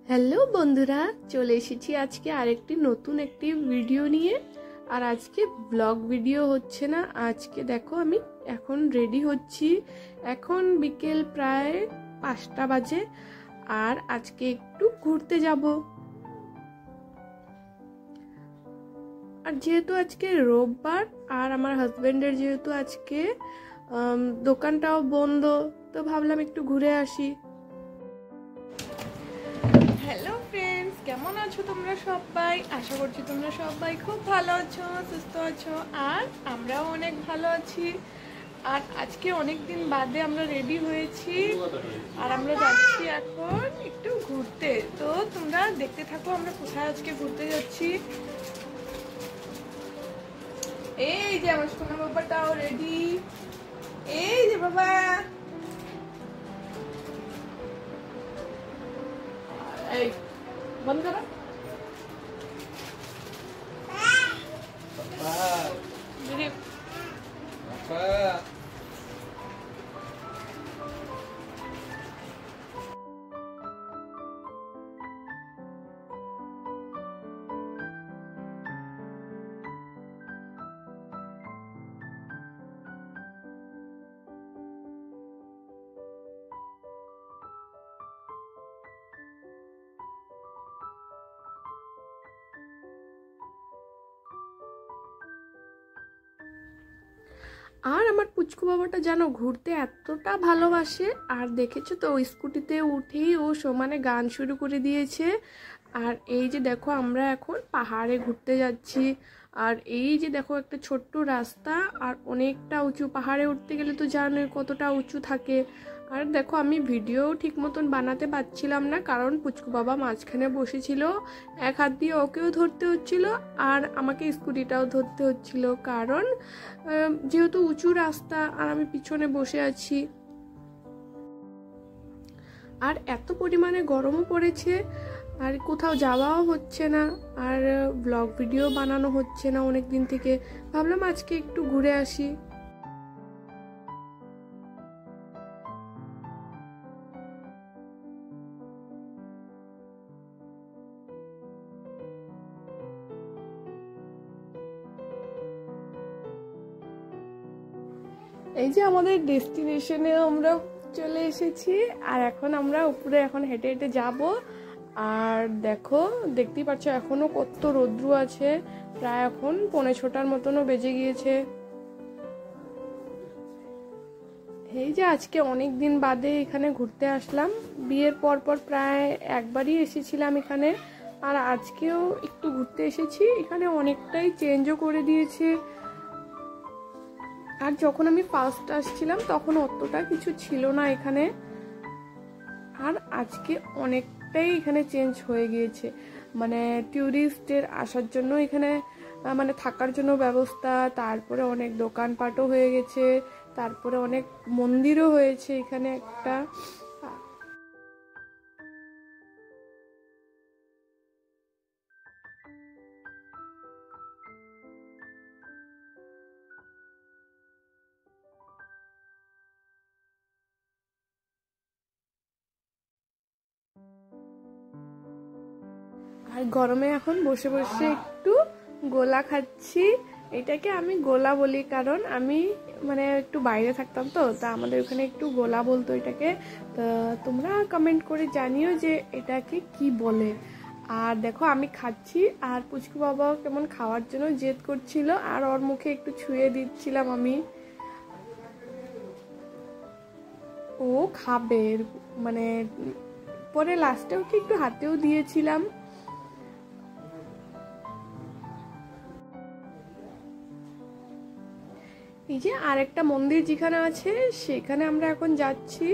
Hello বন্ধুরা, চলে এসেছি আজকে আরেকটি নতুন একটি ভিডিও নিয়ে। আর আজকে ব্লগ ভিডিও হচ্ছে না, আজকে দেখো আমি এখন রেডি হচ্ছি। এখন বিকেল প্রায় 5টা বাজে। আর আজকে একটু ঘুরতে যাব। আর যেহেতু আজকে রোববার আর আমার হাজবেন্ডের যেহেতু আজকে দোকানটাও বন্ধ, তো ভাবলাম একটু ঘুরে আসি। হ্যালো ফ্রেন্ডস, কেমন আছো তোমরা সবাই? আশা করছি তোমরা সবাই খুব ভালো আছো, সুস্থ আছো। আর আমরাও অনেক ভালো আছি। আর আজকে অনেক দিন বাদে আমরা রেডি হয়েছি আর আমরা যাচ্ছি এখন একটু ঘুরতে। তো তোমরা দেখতে থাকো আমরা কোথায় আজকে ঘুরতে যাচ্ছি। এই যে আমার সোনা বাবাটাও রেডি। এই যে বাবা, এই বন্ধ করো। আর আমার পুচকু বাবাটা জানো ঘুরতে এতটা ভালোবাসে। আর দেখেছো তো ওই স্কুটিতে উঠেই ও সমানে গান শুরু করে দিয়েছে। আর এই যে দেখো আমরা এখন পাহাড়ে ঘুরতে যাচ্ছি। আর এই যে দেখো একটা ছোট্ট রাস্তা, আর অনেকটা উঁচু। পাহাড়ে উঠতে গেলে তো জানোই কতটা উঁচু থাকে। আর দেখো আমি ভিডিও ঠিক মতন বানাতে পারছিলাম না, কারণ পুচকু বাবা মাঝখানে বসেছিল, এক হাত দিয়ে ওকেও ধরতে হচ্ছিল আর আমাকে স্কুটিটাও ধরতে হচ্ছিল, কারণ যেহেতু উঁচু রাস্তা আর আমি পিছনে বসে আছি। আর এত পরিমাণে গরমও পড়েছে, আর কোথাও যাওয়াও হচ্ছে না, আর ব্লগ ভিডিও বানানো হচ্ছে না অনেক দিন থেকে। ভাবলাম আজকে একটু ঘুরে আসি। এই যে আমাদের ডেস্টিনেশনে আমরা চলে এসেছি। আর এখন আমরা উপরে এখন হেঁটে হেঁটে যাব। আর দেখো দেখতেই পাচ্ছ এখনো কত রৌদ্র আছে, প্রায় এখন 5:45 মতনও বেজে গিয়েছে। এই যে আজকে অনেক দিন বাদে এখানে ঘুরতে আসলাম। বিয়ের পর পর প্রায় একবারই এসেছিলাম এখানে, আর আজকেও একটু ঘুরতে এসেছি। এখানে অনেকটাই চেঞ্জও করে দিয়েছে। আর যখন আমি ফার্স্ট আসছিলাম তখন অতটা কিছু ছিল না এখানে, আর আজকে অনেকটাই এখানে চেঞ্জ হয়ে গিয়েছে। মানে ট্যুরিস্টের আসার জন্য এখানে মানে থাকার জন্য ব্যবস্থা, তারপরে অনেক দোকানপাটও হয়ে গেছে, তারপরে অনেক মন্দিরও হয়েছে এখানে একটা। আর গরমে এখন বসে বসে একটু গোলা খাচ্ছি। এটাকে আমি গোলা বলি, কারণ আমি মানে একটু বাইরে থাকতাম তো, তা আমাদের ওখানে একটু গোলা বলতো এটাকে। তা তোমরা কমেন্ট করে জানিও যে এটাকে কি বলে। আর দেখো আমি খাচ্ছি, আর পুচকু বাবাও কেমন খাওয়ার জন্য জেদ করছিল, আর ওর মুখে একটু ছুঁয়ে দিচ্ছিলাম আমি। ও খাবে মানে, পরে লাস্টে ওকে একটু হাতেও দিয়েছিলাম। এই যে আরেকটা মন্দির যেখানে আছে সেখানে আমরা এখন যাচ্ছি।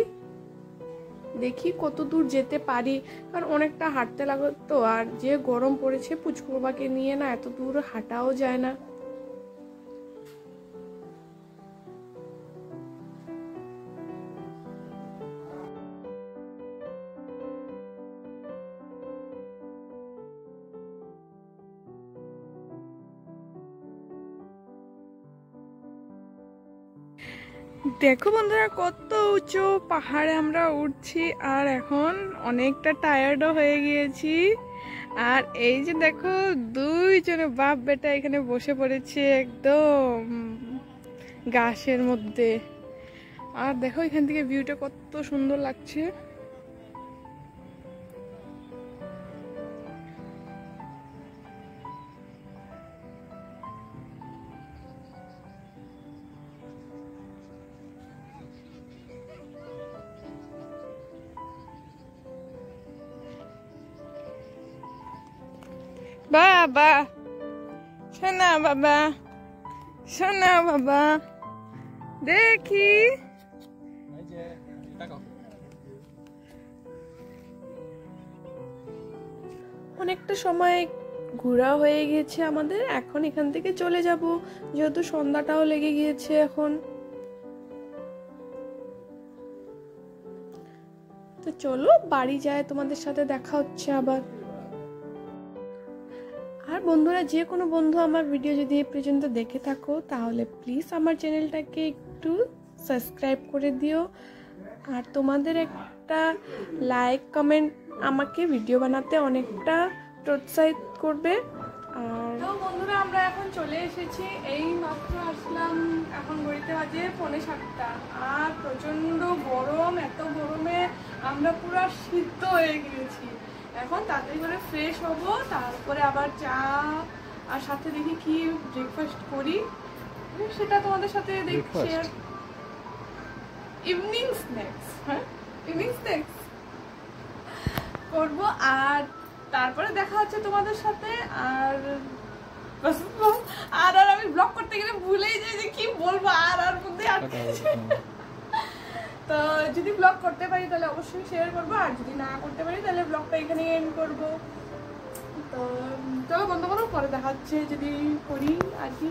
দেখি কত দূর যেতে পারি, কারণ অনেকটা হাঁটতে লাগে তো। আর যে গরম পড়েছে, পুচকু বাবাকে নিয়ে না এত দূর হাঁটাও যায় না। দেখো বন্ধুরা কত উঁচু পাহাড়ে আমরা উঠছি আর এখন অনেকটা টায়ার্ডও হয়ে গিয়েছি। আর এই যে দেখো দুইজনে বাপ বেটা এখানে বসে পড়েছে একদম গাছের মধ্যে। আর দেখো এখান থেকে ভিউটা কত সুন্দর লাগছে। বাবা শোনা, বাবা শোনা, বাবা দেখি। অনেকটা সময় ঘোরা হয়ে গিয়েছে আমাদের, এখন এখান থেকে চলে যাব যেহেতু সন্ধ্যাটাও লেগে গিয়েছে এখন। তো চলো বাড়ি যায়, তোমাদের সাথে দেখা হচ্ছে আবার। আর বন্ধুরা, যে কোনো বন্ধু আমার ভিডিও যদি এই পর্যন্ত দেখে থাকো তাহলে প্লিজ আমার চ্যানেলটাকে একটু সাবস্ক্রাইব করে দিও। আর তোমাদের একটা লাইক কমেন্ট আমাকে ভিডিও বানাতে অনেকটা প্রোৎসাহিত করবে। আর তো বন্ধুরা, আমরা এখন চলে এসেছি, এই মাত্র আসলাম, এখন ঘড়িতে বাজে 6:45। আর প্রচন্ড গরম, এত গরমে আমরা পুরো সিদ্ধ হয়ে গিয়েছি। এখন তাড়াতাড়ি করে ফ্রেশ হব, তারপরে আবার চা আর সাথে দেখি কি ব্রেকফাস্ট করি সেটা তোমাদের সাথে দেখছি। ইভিনিং স্ন্যাক্স, হ্যাঁ ইভিনিং স্ন্যাক্স করবো। আর তারপরে দেখা হচ্ছে তোমাদের সাথে। আর আর আমি ব্লগ করতে গেলে ভুলেই যাই যে কি বলবো, আর মধ্যে তো যদি ব্লগ করতে পারি তাহলে অবশ্যই শেয়ার করবো, আর যদি না করতে পারি তাহলে ব্লগটা এখানে এন্ড করবো। তো চলো বন্ধ করো, পরে দেখা হচ্ছে যদি করি আর কি।